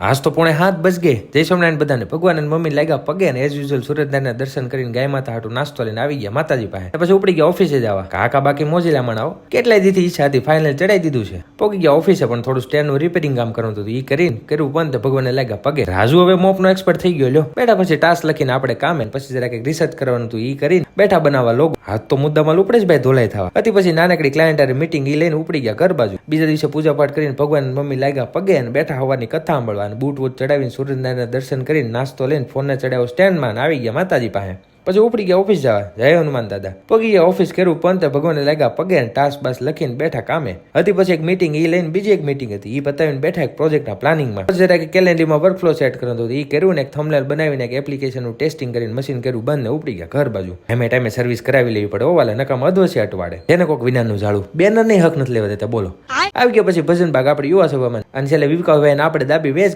આજ તો 6:45 બજ ગઈ. જય સ્વામિનારાયણ બધાને. ભગવાન અને મમ્મી લાગ્યા પગે ને એઝ યુઝ્યુઅલ સુરતદારના દર્શન કરીને ગાય માતા હાટુ નાસ્તો લઈને આવી ગયા માતાજી પાસે. પછી ઉપડી ગયા ઓફિસે જવા. કાકા બાકી મોજીલા મણાવો. કેટલાય દીથી ઈચ્છા હતી, ફાઇનલ ચડાઈ દીધું છે. પોગી ગયા ઓફિસે, પણ થોડું સ્ટેન્ડનું રિપેરિંગ કામ કરવાનું હતું. ઈ કરીને કર્યું બંધ. ભગવાનને લાગ્યા પગે. રાજુ હવે મોપનો એક્સપર્ટ થઈ ગયો લ્યો. બેઠા પછી ટાસ્ક લખીને આપણે કામે, પછી જરા કંઈક રિસર્ચ કરવાનું હતું. ઈ કરીને બેઠા બનાવવા લોગો. હાથ તો મુદ્દામાં ઉપડે જ ભાઈ ધોલાઈ થવા હતી. પછી નાનકડી ક્લાયન્ટ મીટિંગ ઈ લઈને ઉપડી ગયા ઘર બાજુ. બીજા દિવસે પૂજા પાઠ કરીને ભગવાન મમ્મી લાગ્યા પગે અને બેઠા હવાની કથા સાંભળવા. બૂટ વૂટ ચડાવીને સૂર્યનારાયણના દર્શન કરીને નાસ્તો લઈને ફોનને ચડાવ્યો સ્ટેન્ડમાં આવી ગયા માતાજી પાસે. પછી ઉપડી ગયા ઓફિસ જવા. જય હનુમાન દાદા. પગી ગયા ઓફિસ કર્યું પંતે ભગવાનને લાગ્યા પગે ને ટાસ્ક બાસ લખીને બેઠા કામે હતી. પછી એક મીટિંગ ઈ લઈને બીજી એક મીટિંગ હતી. ઈ પતાવીને બેઠા એક પ્રોજેક્ટના પ્લાનિંગમાં. પછી જરા કે કેલેન્ડરમાં વર્કફ્લો સેટ કરવાનું હતું. ઈ કર્યું ને એક થંબનેલ બનાવીને એક એપ્લિકેશનનું ટેસ્ટિંગ કરીને મશીન કર્યું બંધ ને ઉપડી ગયા ઘર બાજુ. એમે ટાઈમે સર્વિસ કરાવી લેવી પડે. ઓવાલે નકામ અધવસી અટવાડે. એને કોઈક વિનાનું ઝાડું બેનર નહીં હક નથી લેવા દેતા. બોલો આવી ગયા પછી ભજન ભાગ આપણે યુવા સભામાં અને છેલ્લે વિકાસભાઈ આપણે દાબી વેચ